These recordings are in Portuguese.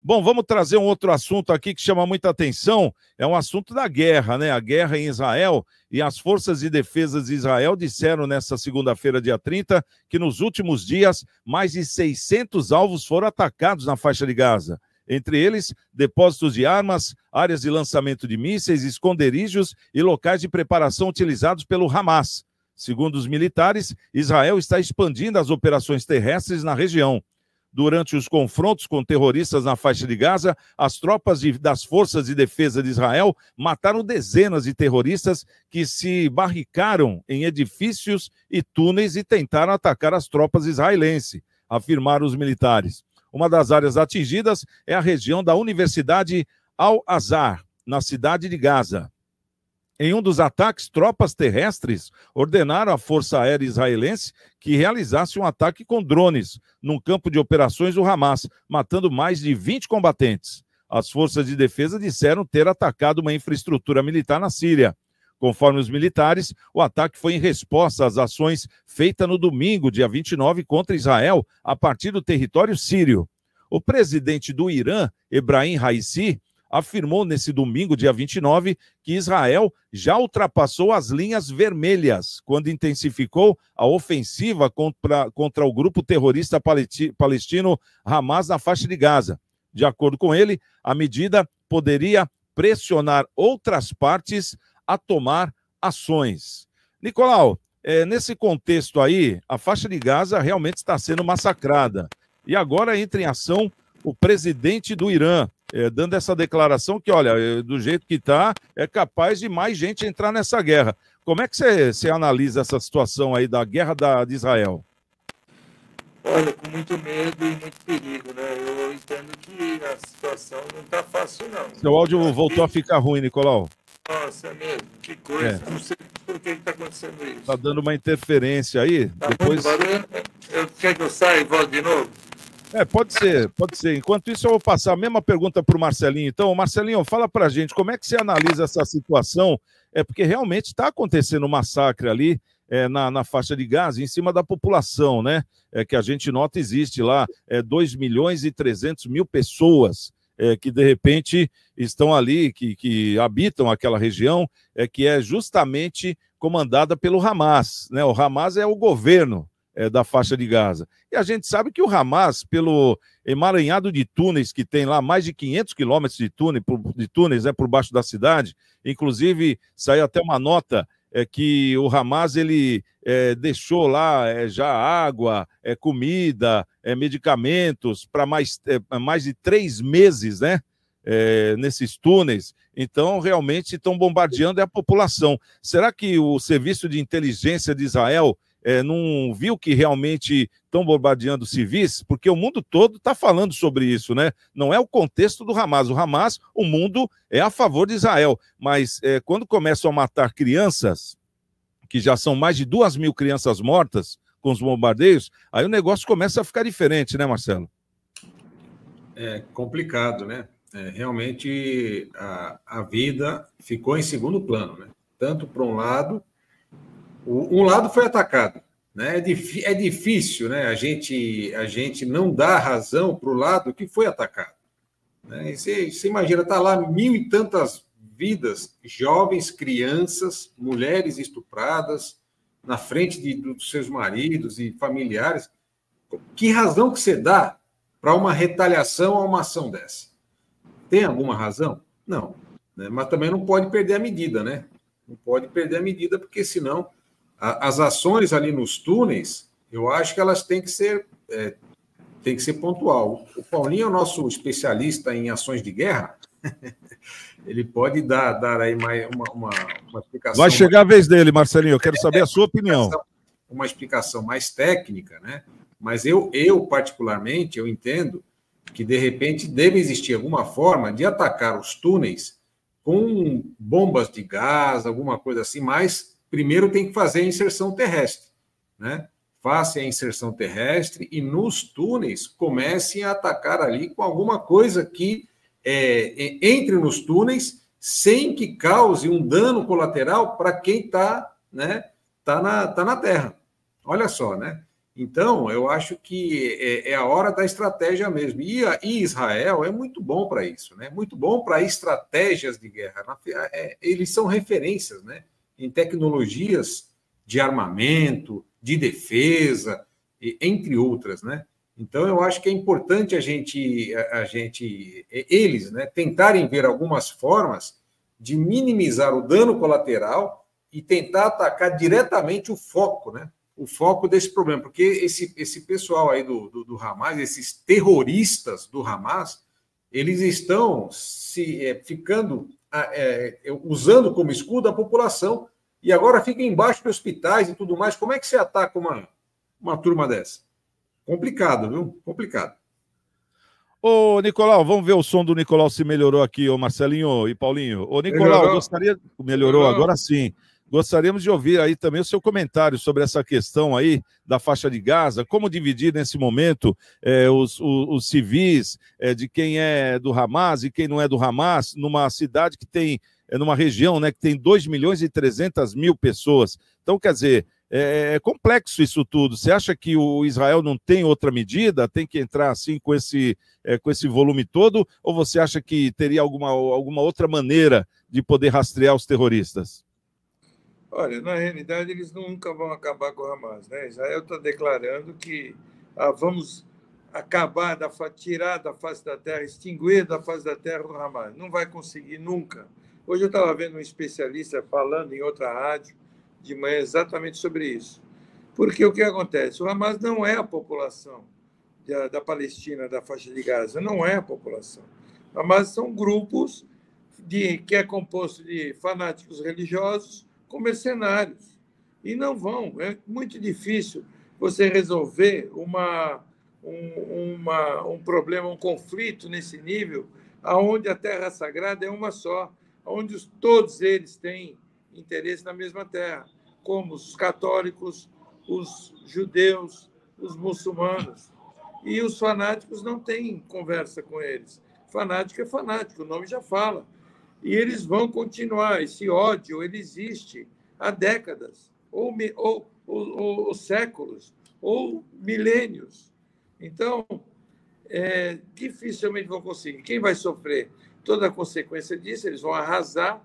Bom, vamos trazer um outro assunto aqui que chama muita atenção, é um assunto da guerra, né? A guerra em Israel, e as forças de defesa de Israel disseram nesta segunda-feira, dia 30, que nos últimos dias, mais de 600 alvos foram atacados na faixa de Gaza. Entre eles, depósitos de armas, áreas de lançamento de mísseis, esconderijos e locais de preparação utilizados pelo Hamas. Segundo os militares, Israel está expandindo as operações terrestres na região. Durante os confrontos com terroristas na faixa de Gaza, as tropas das Forças de Defesa de Israel mataram dezenas de terroristas que se barricaram em edifícios e túneis e tentaram atacar as tropas israelenses, afirmaram os militares. Uma das áreas atingidas é a região da Universidade Al-Azhar, na cidade de Gaza. Em um dos ataques, tropas terrestres ordenaram à Força Aérea Israelense que realizasse um ataque com drones num campo de operações do Hamas, matando mais de 20 combatentes. As forças de defesa disseram ter atacado uma infraestrutura militar na Síria. Conforme os militares, o ataque foi em resposta às ações feitas no domingo, dia 29, contra Israel, a partir do território sírio. O presidente do Irã, Ebrahim Raisi, afirmou nesse domingo, dia 29, que Israel já ultrapassou as linhas vermelhas quando intensificou a ofensiva contra o grupo terrorista palestino Hamas na faixa de Gaza. De acordo com ele, a medida poderia pressionar outras partes a tomar ações. Nicolau, nesse contexto aí, a faixa de Gaza realmente está sendo massacrada. E agora entra em ação o presidente do Irã, dando essa declaração que, olha, do jeito que está, é capaz de mais gente entrar nessa guerra. Como é que você analisa essa situação aí da guerra de Israel? Olha, com muito medo e muito perigo, né? Eu entendo que a situação não está fácil, não. Seu áudio voltou a ficar ruim, Nicolau. Nossa, mesmo, que coisa. Não sei por que está acontecendo isso. Está dando uma interferência aí. Tá depois... Quer que eu saia e volte de novo? Pode ser, pode ser. Enquanto isso, eu vou passar a mesma pergunta para o Marcelinho. Então, Marcelinho, fala para a gente, como é que você analisa essa situação? Porque realmente está acontecendo um massacre ali na faixa de Gaza, em cima da população, né? Que a gente nota existe lá 2.300.000 pessoas que, de repente, estão ali, que habitam aquela região, que é justamente comandada pelo Hamas, né? O Hamas é o governo da faixa de Gaza. E a gente sabe que o Hamas, pelo emaranhado de túneis que tem lá, mais de 500 quilômetros de túneis por baixo da cidade, inclusive saiu até uma nota que o Hamas ele deixou lá já água, comida, medicamentos para mais de 3 meses, né? Nesses túneis. Então, realmente estão bombardeando a população. Será que o Serviço de Inteligência de Israel não viu que realmente estão bombardeando civis? Porque o mundo todo está falando sobre isso, né? Não é o contexto do Hamas. O Hamas, o mundo é a favor de Israel. Mas quando começam a matar crianças, que já são mais de 2.000 crianças mortas com os bombardeios, aí o negócio começa a ficar diferente, né, Marcelo? É complicado, né? Realmente a vida ficou em segundo plano, né? Tanto para um lado... Um lado foi atacado, né? É difícil, né? A gente não dá razão para o lado que foi atacado, né? Você imagina, tá lá 1.000 e tantas vidas, jovens, crianças, mulheres estupradas na frente dos seus maridos e familiares. Que razão que você dá para uma retaliação a uma ação dessa? Tem alguma razão? Não, né? Mas também não pode perder a medida, né? Não pode perder a medida, porque senão as ações ali nos túneis, eu acho que elas têm que ser pontual. O Paulinho é o nosso especialista em ações de guerra. Ele pode dar aí uma explicação. Vai chegar a vez dele, Marcelinho. Eu quero saber a sua opinião. Uma explicação mais técnica, né? Mas eu particularmente, eu entendo que, de repente, deve existir alguma forma de atacar os túneis com bombas de gás, alguma coisa assim, mas primeiro tem que fazer a inserção terrestre, né? Faça a inserção terrestre e nos túneis comecem a atacar ali com alguma coisa que entre nos túneis sem que cause um dano colateral para quem está, né, tá na terra. Olha só, né? Então, eu acho que é a hora da estratégia mesmo. E Israel é muito bom para isso, né? Muito bom para estratégias de guerra. Eles são referências, né? Em tecnologias de armamento, de defesa, entre outras, né? Então, eu acho que é importante eles, né, tentarem ver algumas formas de minimizar o dano colateral e tentar atacar diretamente o foco, né? O foco desse problema, porque esse pessoal aí do Hamas, esses terroristas do Hamas, eles estão usando como escudo a população e agora ficam embaixo de hospitais e tudo mais. Como é que você ataca uma turma dessa? Complicado, viu? Complicado. Ô, Nicolau, vamos ver o som do Nicolau se melhorou aqui, ô Marcelinho e Paulinho. Ô, Nicolau, Melhorou, agora sim. Gostaríamos de ouvir aí também o seu comentário sobre essa questão aí da faixa de Gaza, como dividir nesse momento os civis de quem é do Hamas e quem não é do Hamas, numa cidade que tem, numa região, né, que tem 2.300.000 pessoas. Então, quer dizer, é complexo isso tudo. Você acha que o Israel não tem outra medida? Tem que entrar assim com esse volume todo? Ou você acha que teria alguma outra maneira de poder rastrear os terroristas? Olha, na realidade, eles nunca vão acabar com o Hamas, né? Israel está declarando que vamos acabar, tirar da face da terra, extinguir da face da terra o Hamas. Não vai conseguir nunca. Hoje eu estava vendo um especialista falando em outra rádio de manhã exatamente sobre isso. Porque o que acontece? O Hamas não é a população da Palestina, da faixa de Gaza, não é a população. O Hamas são grupos que é composto de fanáticos religiosos com mercenários. E não vão. É muito difícil você resolver um problema, um conflito nesse nível, onde a terra sagrada é uma só, onde todos eles têm interesse na mesma terra, como os católicos, os judeus, os muçulmanos. E os fanáticos não têm conversa com eles. Fanático é fanático, o nome já fala. E eles vão continuar. Esse ódio ele existe há décadas, ou séculos, ou milênios. Então, dificilmente vão conseguir. Quem vai sofrer toda a consequência disso? Eles vão arrasar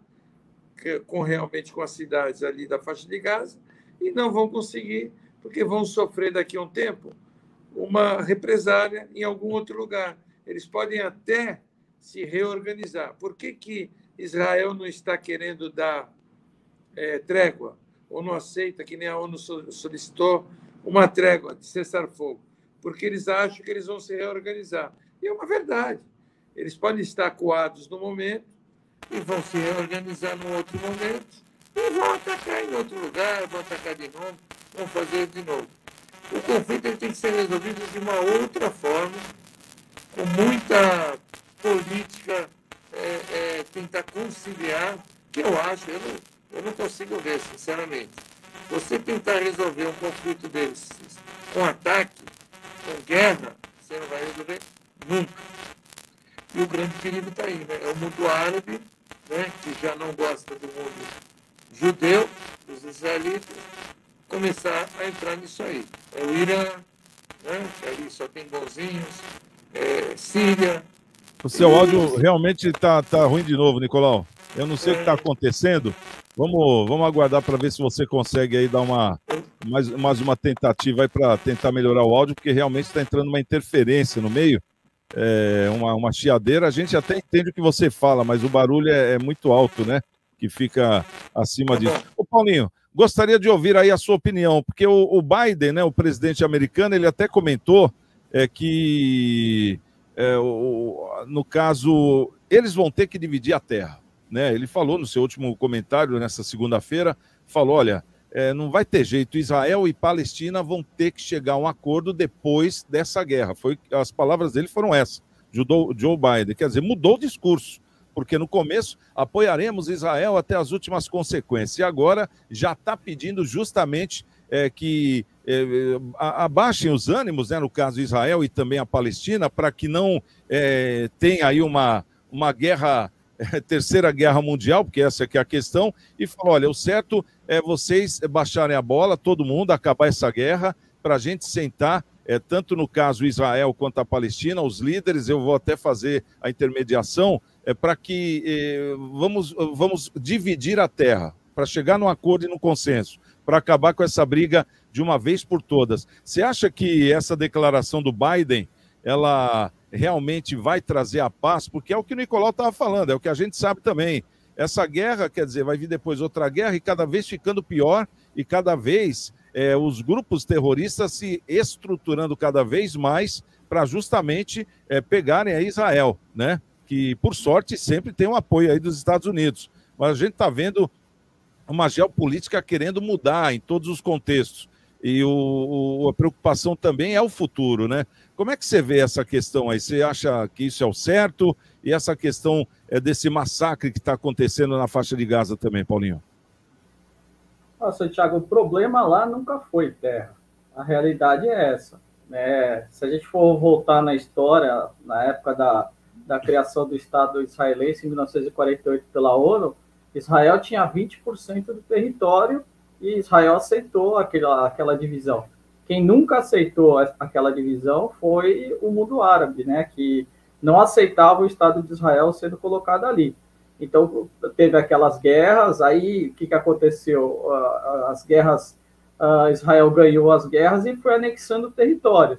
realmente com as cidades ali da faixa de Gaza e não vão conseguir, porque vão sofrer daqui a um tempo uma represália em algum outro lugar. Eles podem até se reorganizar. Por que Israel não está querendo dar trégua, ou não aceita, que nem a ONU solicitou, uma trégua de cessar-fogo? Porque eles acham que eles vão se reorganizar. E é uma verdade. Eles podem estar acuados no momento e vão se reorganizar num outro momento e vão atacar em outro lugar, vão atacar de novo, vão fazer de novo. O conflito ele tem que ser resolvido de uma outra forma, com muita política, tentar conciliar, que eu acho, eu não consigo ver, sinceramente. Você tentar resolver um conflito deles com ataque, com guerra, você não vai resolver nunca. E o grande perigo está aí, né? É o mundo árabe, né, que já não gosta do mundo judeu, dos israelitas, começar a entrar nisso aí. É o Irã, né, que ali só tem bonzinhos, Síria. O seu áudio realmente tá ruim de novo, Nicolau. Eu não sei o que está acontecendo. Vamos aguardar para ver se você consegue aí dar mais uma tentativa aí para tentar melhorar o áudio, porque realmente está entrando uma interferência no meio, uma chiadeira. A gente até entende o que você fala, mas o barulho é muito alto, né? Que fica acima disso. Ô, Paulinho, gostaria de ouvir aí a sua opinião, porque o Biden, né, o presidente americano, ele até comentou que, no caso, eles vão ter que dividir a terra. Né? Ele falou no seu último comentário, nessa segunda-feira, falou, olha, não vai ter jeito, Israel e Palestina vão ter que chegar a um acordo depois dessa guerra. As palavras dele foram essas, Joe Biden. Quer dizer, mudou o discurso, porque no começo apoiaremos Israel até as últimas consequências, e agora já está pedindo justamente que abaixem os ânimos, né, no caso Israel e também a Palestina, para que não tenha aí uma guerra, terceira guerra mundial, porque essa aqui é a questão, e falou, olha, o certo é vocês baixarem a bola, todo mundo, acabar essa guerra, para a gente sentar, tanto no caso Israel quanto a Palestina, os líderes, eu vou até fazer a intermediação, para que vamos dividir a terra, para chegar num acordo e num consenso, para acabar com essa briga de uma vez por todas. Você acha que essa declaração do Biden, ela realmente vai trazer a paz? Porque é o que o Nicolau estava falando, é o que a gente sabe também. Essa guerra, quer dizer, vai vir depois outra guerra e cada vez ficando pior e cada vez os grupos terroristas se estruturando cada vez mais para justamente pegarem a Israel, né? Que, por sorte, sempre tem um apoio aí dos Estados Unidos. Mas a gente está vendo uma geopolítica querendo mudar em todos os contextos. E a preocupação também é o futuro, né? Como é que você vê essa questão aí? Você acha que isso é o certo? E essa questão desse massacre que está acontecendo na faixa de Gaza também, Paulinho? Nossa, Thiago, o problema lá nunca foi terra. A realidade é essa, né? Se a gente for voltar na história, na época da criação do Estado israelense, em 1948, pela ONU, Israel tinha 20% do território e Israel aceitou aquela divisão. Quem nunca aceitou aquela divisão foi o mundo árabe, né? Que não aceitava o Estado de Israel sendo colocado ali. Então, teve aquelas guerras, aí o que aconteceu? As guerras, Israel ganhou as guerras e foi anexando territórios.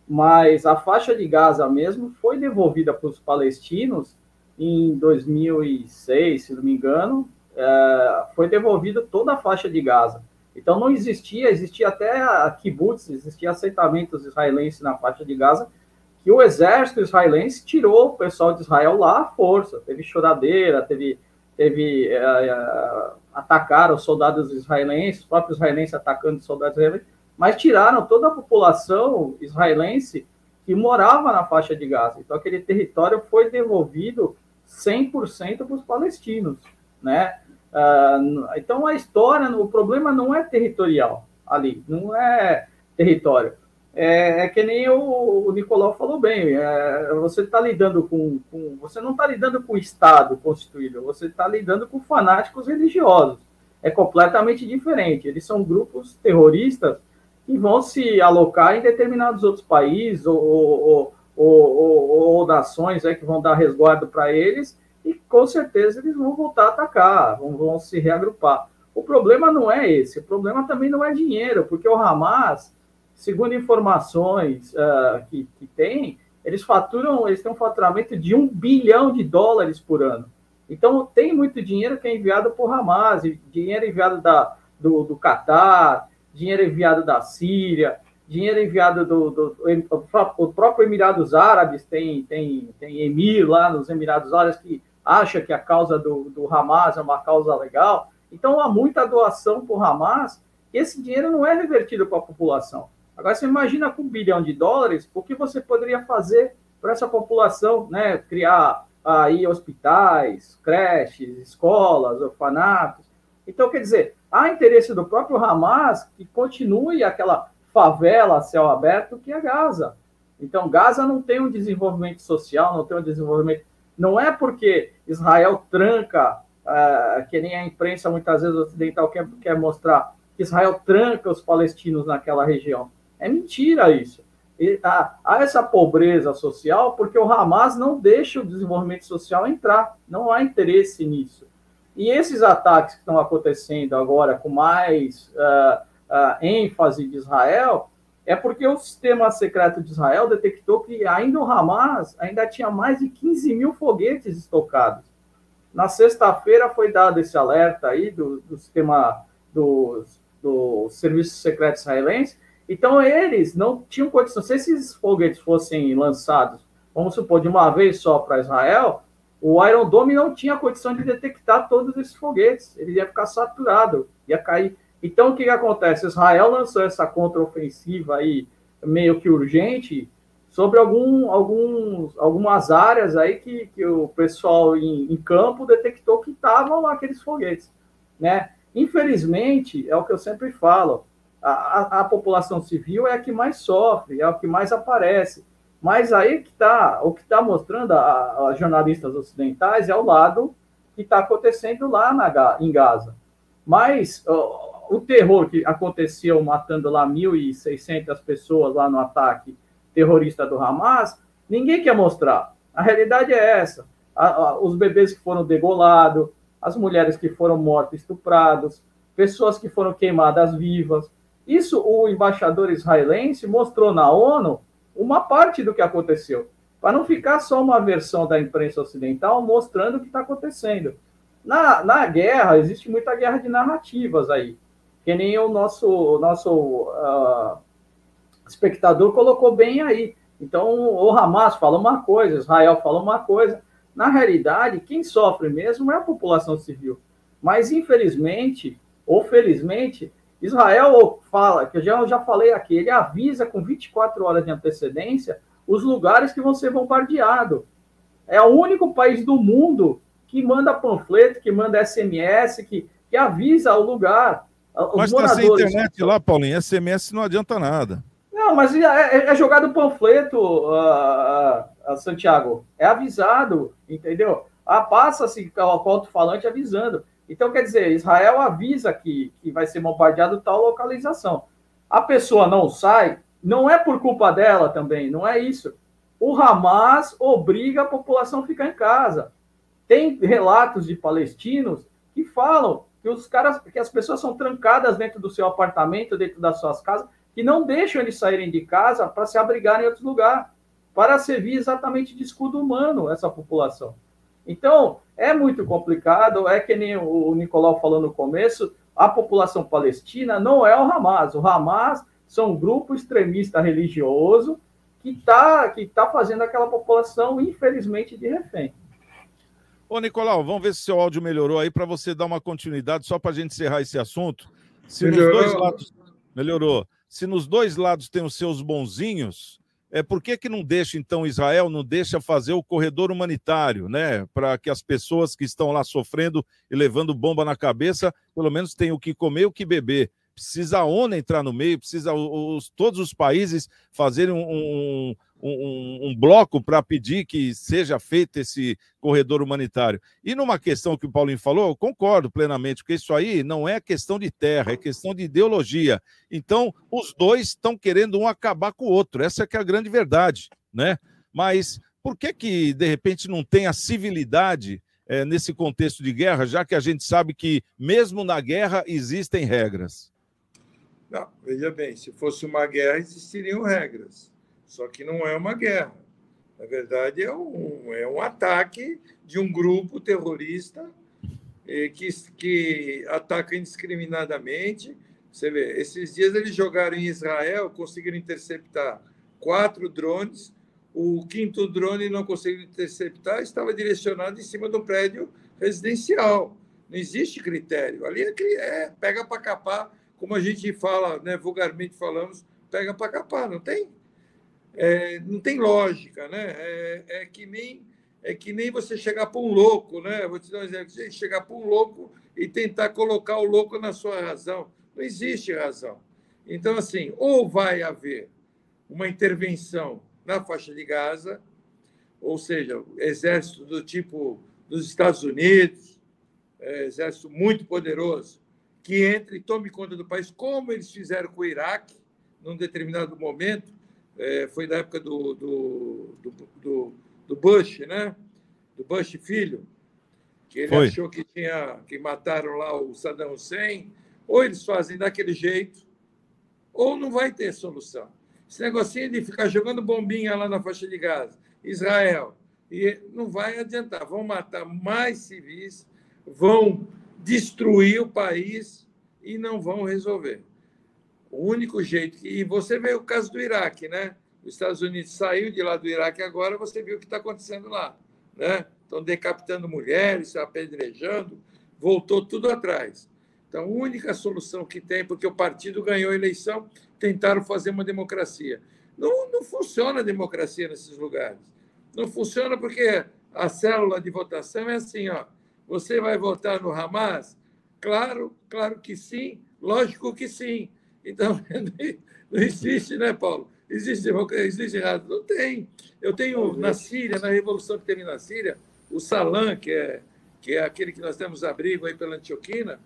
Mas a faixa de Gaza mesmo foi devolvida para os palestinos em 2006, se não me engano, foi devolvida toda a faixa de Gaza. Então não existia até a kibbutz, existia assentamentos israelenses na faixa de Gaza, que o exército israelense tirou o pessoal de Israel lá à força. Teve choradeira, atacaram os soldados israelenses, os próprios israelenses atacando os soldados israelenses, mas tiraram toda a população israelense que morava na faixa de Gaza. Então aquele território foi devolvido 100% para os palestinos, né? Então a história, o problema não é territorial ali, não é território. É que nem o Nicolau falou bem, você está lidando você não está lidando com o Estado constituído, você está lidando com fanáticos religiosos. É completamente diferente. Eles são grupos terroristas que vão se alocar em determinados outros países ou nações que vão dar resguardo para eles, e com certeza eles vão voltar a atacar, vão se reagrupar. O problema não é esse, o problema também não é dinheiro, porque o Hamas, segundo informações que tem, eles têm um faturamento de $1 bilhão por ano. Então, tem muito dinheiro que é enviado por Hamas, dinheiro enviado do Catar, dinheiro enviado da Síria, dinheiro enviado o próprio Emirados Árabes, tem emir lá nos Emirados Árabes que acha que a causa do Hamas é uma causa legal. Então, há muita doação por Hamas, e esse dinheiro não é revertido para a população. Agora, você imagina com $1 bilhão, o que você poderia fazer para essa população, né? Criar aí hospitais, creches, escolas, orfanatos. Então, quer dizer, há interesse do próprio Hamas que continue aquela favela a céu aberto que é Gaza. Então, Gaza não tem um desenvolvimento social, não tem um desenvolvimento... Não é porque Israel tranca, que nem a imprensa muitas vezes ocidental quer mostrar, que Israel tranca os palestinos naquela região. É mentira isso. Há essa pobreza social porque o Hamas não deixa o desenvolvimento social entrar. Não há interesse nisso. E esses ataques que estão acontecendo agora com mais ênfase de Israel é porque o sistema secreto de Israel detectou que ainda o Hamas ainda tinha mais de 15 mil foguetes estocados. Na sexta-feira foi dado esse alerta aí do sistema do Serviço Secreto Israelense. Então, eles não tinham condição. Se esses foguetes fossem lançados, vamos supor, de uma vez só para Israel, o Iron Dome não tinha condição de detectar todos esses foguetes. Ele ia ficar saturado, ia cair. Então, o que acontece? Israel lançou essa contraofensiva aí, meio que urgente, sobre algumas áreas aí que o pessoal em campo detectou que estavam aqueles foguetes, né? Infelizmente, é o que eu sempre falo, a população civil é a que mais sofre, é o que mais aparece. Mas aí o que está mostrando a jornalistas ocidentais é o lado que está acontecendo lá em Gaza. Mas o terror que aconteceu matando lá 1.600 pessoas lá no ataque terrorista do Hamas, ninguém quer mostrar. A realidade é essa. Os bebês que foram degolados, as mulheres que foram mortas, estupradas, pessoas que foram queimadas vivas. Isso o embaixador israelense mostrou na ONU uma parte do que aconteceu, para não ficar só uma versão da imprensa ocidental mostrando o que está acontecendo. Na guerra, existe muita guerra de narrativas aí, que nem o nosso espectador colocou bem aí. Então, o Hamas fala uma coisa, Israel fala uma coisa. Na realidade, quem sofre mesmo é a população civil. Mas, infelizmente, ou felizmente, Israel fala, que eu já falei aqui, ele avisa com 24 horas de antecedência os lugares que vão ser bombardeados. É o único país do mundo que manda panfleto, que manda SMS, que avisa o lugar. Mas está sem internet lá, Paulinho, SMS não adianta nada. Não, mas é jogado panfleto, Santiago. É avisado, entendeu? Passa-se o alto-falante avisando. Então, quer dizer, Israel avisa que vai ser bombardeado tal localização. A pessoa não sai, não é por culpa dela também, não é isso. O Hamas obriga a população a ficar em casa. Tem relatos de palestinos que falam que as pessoas são trancadas dentro do seu apartamento, dentro das suas casas, que não deixam eles saírem de casa para se abrigar em outro lugar, para servir exatamente de escudo humano essa população. Então, é muito complicado, é que nem o Nicolau falou no começo, a população palestina não é o Hamas. O Hamas são um grupo extremista religioso que tá fazendo aquela população, infelizmente, de refém. Ô, Nicolau, vamos ver se seu áudio melhorou aí para você dar uma continuidade, só para a gente encerrar esse assunto. Melhorou. Se nos dois lados tem os seus bonzinhos, por que não deixa, então, Israel não deixa fazer o corredor humanitário, né? Para que as pessoas que estão lá sofrendo e levando bomba na cabeça, pelo menos tenham o que comer e o que beber. Precisa a ONU entrar no meio, precisa todos os países fazerem um bloco para pedir que seja feito esse corredor humanitário. E numa questão que o Paulinho falou, eu concordo plenamente, porque isso aí não é questão de terra, é questão de ideologia. Então, os dois estão querendo um acabar com o outro, essa é que é a grande verdade, né? Mas por que de repente não tem a civilidade nesse contexto de guerra, já que a gente sabe que mesmo na guerra existem regras? Não, veja bem, se fosse uma guerra, existiriam regras. Só que não é uma guerra. Na verdade, é um ataque de um grupo terrorista que ataca indiscriminadamente. Você vê, esses dias eles jogaram em Israel, conseguiram interceptar 4 drones. O 5º drone não conseguiu interceptar, estava direcionado em cima do prédio residencial. Não existe critério. Ali pega para capar, como a gente fala, né, vulgarmente falamos, pega para capar, não tem? Não tem lógica, né? É que nem você chegar para um louco, né? Vou te dar um exemplo: você chegar para um louco e tentar colocar o louco na sua razão. Não existe razão. Então, assim, ou vai haver uma intervenção na faixa de Gaza, ou seja, exército do tipo dos Estados Unidos, exército muito poderoso, que entre e tome conta do país, como eles fizeram com o Iraque, num determinado momento. Foi da época do Bush, né? Do Bush filho, que ele achou que mataram lá o Saddam Hussein. Ou eles fazem daquele jeito, ou não vai ter solução. Esse negocinho de ficar jogando bombinha lá na faixa de Gaza, Israel, e não vai adiantar. Vão matar mais civis, vão destruir o país e não vão resolver. O único jeito... E você vê o caso do Iraque, né? Os Estados Unidos saiu de lá do Iraque agora, você viu o que está acontecendo lá, né? Estão decapitando mulheres, apedrejando, voltou tudo atrás. Então, a única solução que tem, porque o partido ganhou a eleição, tentaram fazer uma democracia. Não funciona a democracia nesses lugares. Não funciona porque a célula de votação é assim, ó. Você vai votar no Hamas? Claro que sim, lógico que sim. Então, não existe, né, Paulo? Existe democracia, existe errado? Não tem. Eu tenho na Síria, na revolução que teve na Síria, o Salam, que é aquele que nós temos abrigo aí pela Antioquina,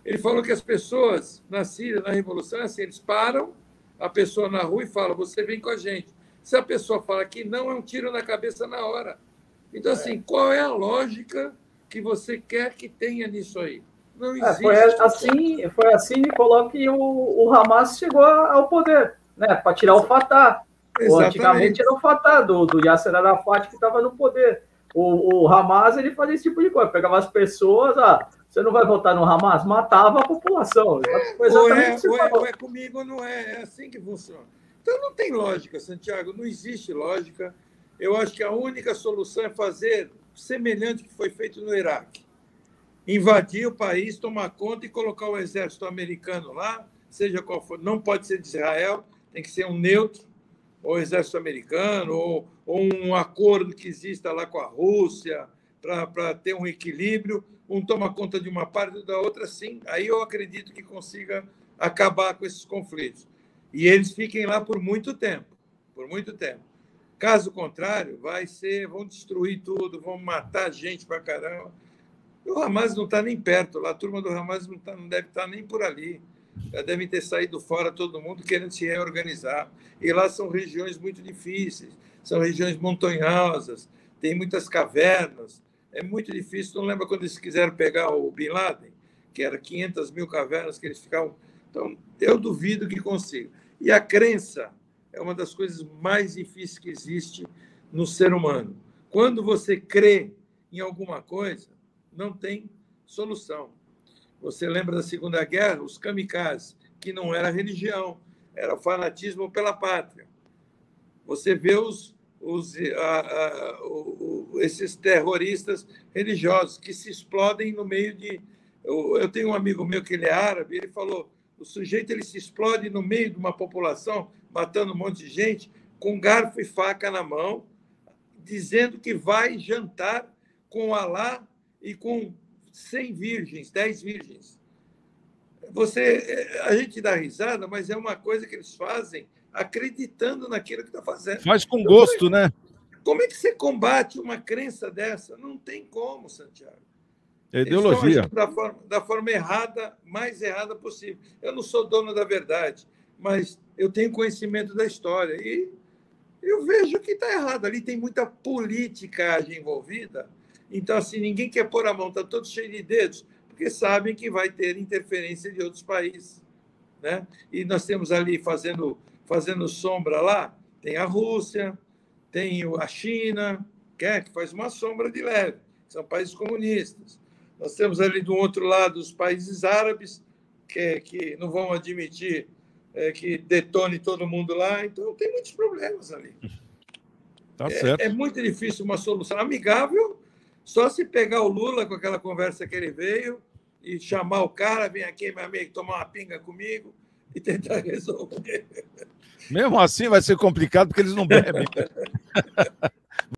Ele falou que as pessoas na Síria, na Revolução, é assim, eles param a pessoa na rua e falam, você vem com a gente. Se a pessoa fala que não, é um tiro na cabeça na hora. Então, assim, qual é a lógica que você quer que tenha nisso aí? Não existe. Foi assim, Nicolau, que o Hamas chegou ao poder, né? Para tirar o Fatah. Antigamente era o Fatah, do Yasser Arafat, que estava no poder. O Hamas, ele fazia esse tipo de coisa. Pegava as pessoas, você não vai votar no Hamas? Matava a população. Ou é comigo ou não é. É assim que funciona. Então não tem lógica, Santiago. Não existe lógica. Eu acho que a única solução é fazer semelhante ao que foi feito no Iraque. Invadir o país, tomar conta e colocar o exército americano lá, seja qual for. Não pode ser de Israel, tem que ser um neutro, ou exército americano, ou um acordo que exista lá com a Rússia, para ter um equilíbrio. Um toma conta de uma parte e da outra, sim. Aí eu acredito que consiga acabar com esses conflitos. E eles fiquem lá por muito tempo. Por muito tempo. Caso contrário, vão destruir tudo, vão matar gente pra caramba. O Hamas não está nem perto lá, a turma do Hamas não deve estar nem por ali. Já devem ter saído fora todo mundo querendo se reorganizar. E lá são regiões muito difíceis, são regiões montanhosas, tem muitas cavernas. É muito difícil. Não lembra quando eles quiseram pegar o Bin Laden, que era 500 mil cavernas que eles ficavam. Então, eu duvido que consiga. E a crença é uma das coisas mais difíceis que existe no ser humano. Quando você crê em alguma coisa, não tem solução. Você lembra da Segunda Guerra? Os kamikazes, que não era religião, era fanatismo pela pátria. Você vê esses terroristas religiosos que se explodem no meio de... Eu tenho um amigo meu que ele é árabe, ele falou, o sujeito ele se explode no meio de uma população, matando um monte de gente, com garfo e faca na mão, dizendo que vai jantar com Alá e com 100 virgens, 10 virgens. A gente dá risada, mas é uma coisa que eles fazem acreditando naquilo que está fazendo. Faz com gosto, né? Como é que você combate uma crença dessa? Não tem como, Santiago. É ideologia. Da forma errada, mais errada possível. Eu não sou dono da verdade, mas eu tenho conhecimento da história e eu vejo que está errado. Ali tem muita politicagem envolvida. Então, assim, ninguém quer pôr a mão, está todo cheio de dedos, porque sabem que vai ter interferência de outros países, né? E nós temos ali fazendo sombra lá, tem a Rússia, tem a China, que faz uma sombra de leve, são países comunistas. Nós temos ali do outro lado os países árabes, que não vão admitir que detone todo mundo lá, então tem muitos problemas ali. Tá certo. É muito difícil uma solução amigável, só se pegar o Lula com aquela conversa que ele veio e chamar o cara, vem aqui, meu amigo, tomar uma pinga comigo e tentar resolver. Mesmo assim vai ser complicado porque eles não bebem.